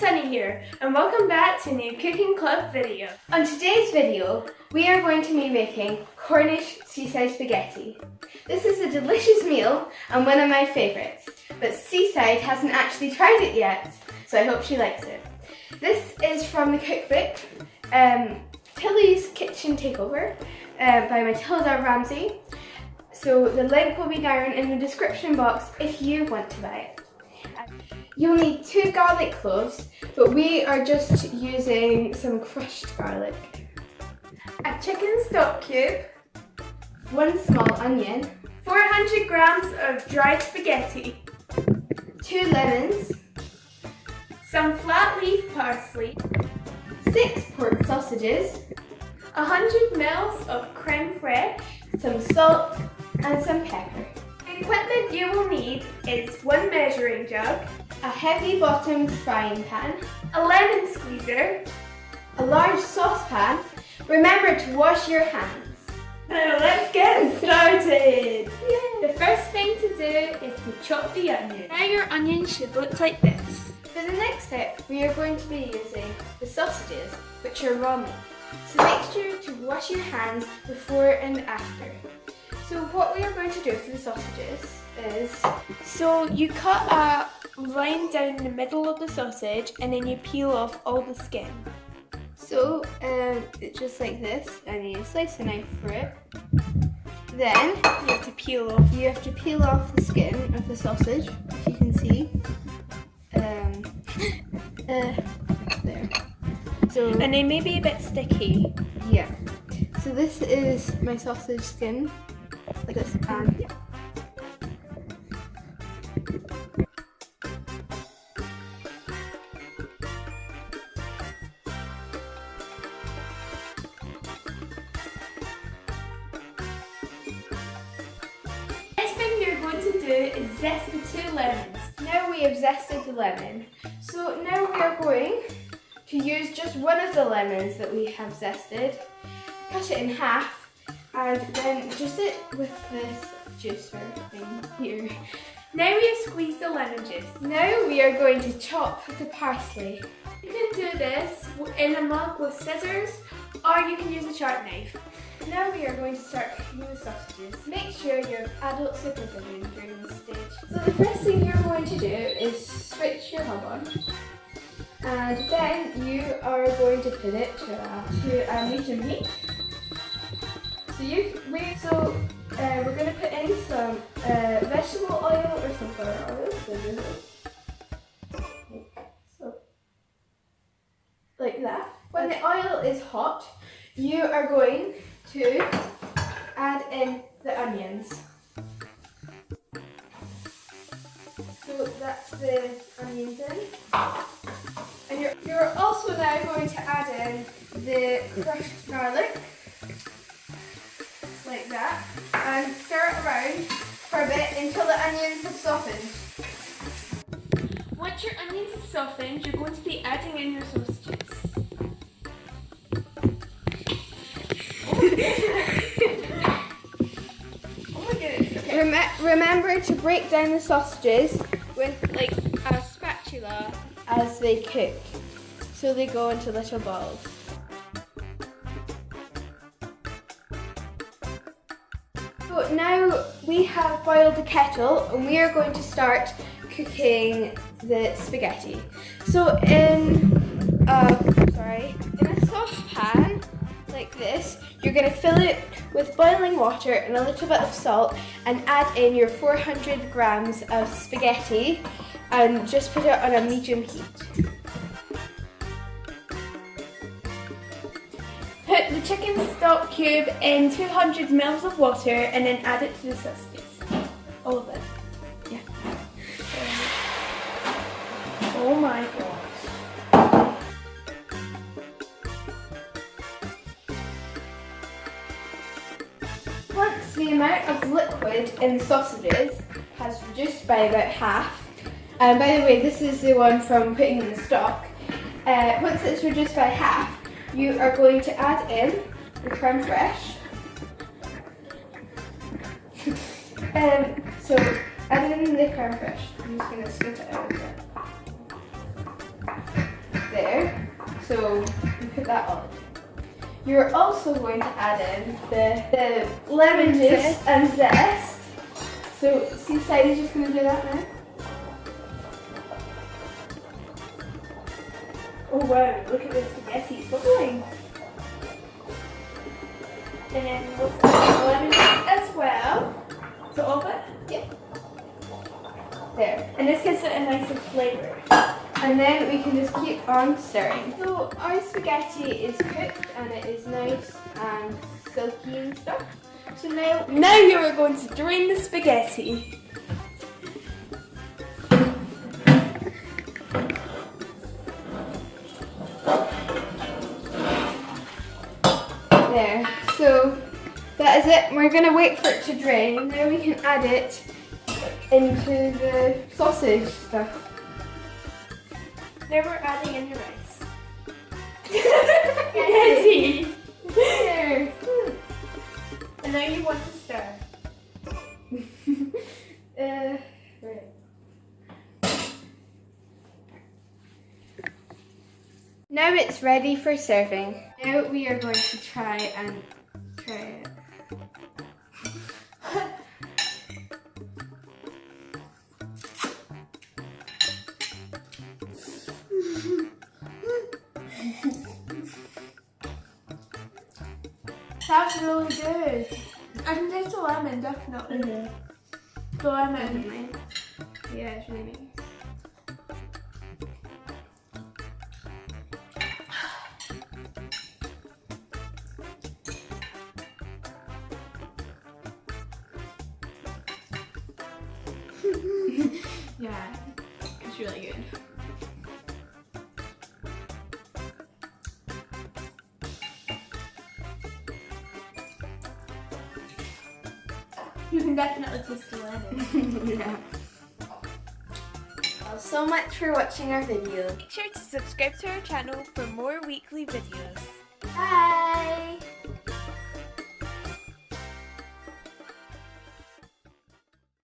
Sunny here, and welcome back to a new Cooking Club video. On today's video, we are going to be making Cornish Seaside Spaghetti. This is a delicious meal and one of my favourites, but Seaside hasn't actually tried it yet, so I hope she likes it. This is from the cookbook, Tilly's Kitchen Takeover by Matilda Ramsey. So the link will be down in the description box if you want to buy it. You'll need 2 garlic cloves, but we are just using some crushed garlic. A chicken stock cube, 1 small onion, 400 grams of dried spaghetti, 2 lemons, some flat leaf parsley, 6 pork sausages, 100 ml of creme fraiche, some salt and some pepper. The equipment you will need is 1 measuring jug, a heavy bottomed frying pan, a lemon squeezer, a large saucepan. Remember to wash your hands. Now let's get started! Yay. The first thing to do is to chop the onion. Now your onion should look like this. For the next step, we are going to be using the sausages, which are raw meat. So make sure to wash your hands before and after. So what we are going to do for the sausages is, so you cut a line down the middle of the sausage and then you peel off all the skin. So it's just like this, and you slice a knife for it. Then you have to peel off. You have to peel off the skin of the sausage, if you can see. There. So and they may be a bit sticky. Yeah. So this is my sausage skin, like this, and yeah. Next thing you're going to do is zest the 2 lemons. Now we have zested the lemon. So now we are going to use just one of the lemons that we have zested, cut it in half, and then juice it with this juicer thing here. Now we have squeezed the lemon juice. Now we are going to chop the parsley. You can do this in a mug with scissors, or you can use a sharp knife. Now we are going to start cooking the sausages. Make sure you have adult supervision during this stage. So the first thing you're going to do is switch your hob on. And then you are going to put it to a medium heat. So we're going to put in some vegetable oil or sunflower oil. So like that. When the oil is hot, you are going to add in the onions. So that's the onions in. And you're also now going to add in the crushed garlic, like that, and stir it around for a bit until the onions have softened. Once your onions have softened, you're going to be adding in your sausages. Oh my goodness. Okay. Remember to break down the sausages with like a spatula as they cook, so they go into little balls. So now we have boiled the kettle and we are going to start cooking the spaghetti. So in a saucepan like this, you're going to fill it with boiling water and a little bit of salt and add in your 400 grams of spaghetti and just put it on a medium heat. Put the chicken stock cube in 200 ml of water and then add it to the sausages. All of it. Yeah. Oh my gosh. Once the amount of liquid in the sausages has reduced by about half, and by the way, this is the one from putting in the stock. Once it's reduced by half, you are going to add in the creme fraiche. So add in the creme fraiche. I'm just going to scoop it out a bit. there. So you put that on. You're also going to add in the lemon juice and zest. So Seaside is just going to do that now. Oh wow, look at the spaghetti, it's bubbling. And then we'll put the lemon juice as well. So all of it? Yep. There. And this gives it a nicer flavour. And then we can just keep on stirring. So our spaghetti is cooked and it is nice and silky and stuff. So now you are going to drain the spaghetti. There. So that is it. We're going to wait for it to drain. Now we can add it into the sausage stuff. Now we're adding in the rice. Spaghetti! There. And now you want to stir. Right. Now it's ready for serving. Now we are going to try it. That's really good. I can taste the lemon, definitely. Mm-hmm. The lemon. Mm-hmm. Yeah, it's really nice. Yeah, it's really good. You can definitely taste the lemon. Yeah. Well, so much for watching our video. Make sure to subscribe to our channel for more weekly videos. Bye!